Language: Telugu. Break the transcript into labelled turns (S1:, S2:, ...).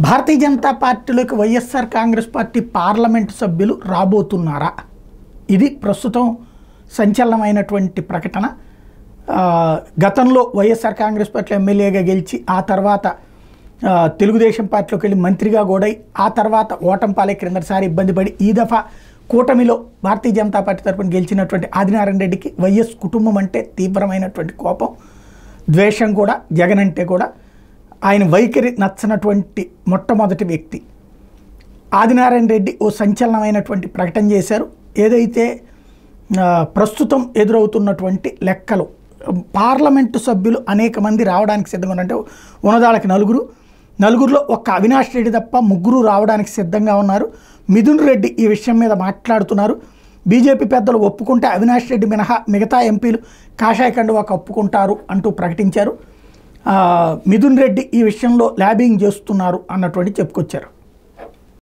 S1: భారతీయ జనతా పార్టీలోకి వైఎస్ఆర్ కాంగ్రెస్ పార్టీ పార్లమెంటు సభ్యులు రాబోతున్నారా? ఇది ప్రస్తుతం సంచలనమైనటువంటి ప్రకటన. గతంలో వైఎస్ఆర్ కాంగ్రెస్ పార్టీ ఎమ్మెల్యేగా గెలిచి ఆ తర్వాత తెలుగుదేశం పార్టీలోకి వెళ్ళి మంత్రిగా కూడా ఆ తర్వాత ఓటంపాలే క్రిందసారి ఇబ్బంది పడి ఈ దఫా కూటమిలో భారతీయ జనతా పార్టీ తరపున గెలిచినటువంటి ఆదినారాయణ రెడ్డికి వైఎస్ కుటుంబం అంటే తీవ్రమైనటువంటి కోపం, ద్వేషం కూడా. జగన్ అంటే కూడా ఆయన వైఖరి నచ్చనటువంటి మొట్టమొదటి వ్యక్తి ఆదినారాయణ రెడ్డి ఓ సంచలనమైనటువంటి ప్రకటన చేశారు. ఏదైతే ప్రస్తుతం ఎదురవుతున్నటువంటి లెక్కలు, పార్లమెంటు సభ్యులు అనేక మంది రావడానికి సిద్ధంగా ఉన్నారంటే ఉన్నదాళ్ళకి నలుగురిలో ఒక్క అవినాష్ రెడ్డి తప్ప ముగ్గురు రావడానికి సిద్ధంగా ఉన్నారు. మిథున్ రెడ్డి ఈ విషయం మీద మాట్లాడుతున్నారు. బీజేపీ పెద్దలు ఒప్పుకుంటే అవినాష్ రెడ్డి మినహా మిగతా ఎంపీలు కాషాయ కండువాకు ఒప్పుకుంటారు అంటూ ప్రకటించారు. మిథున్ రెడ్డి ఈ విషయంలో ల్యాబింగ్ చేస్తున్నారు అన్నటువంటి చెప్పుకొచ్చారు.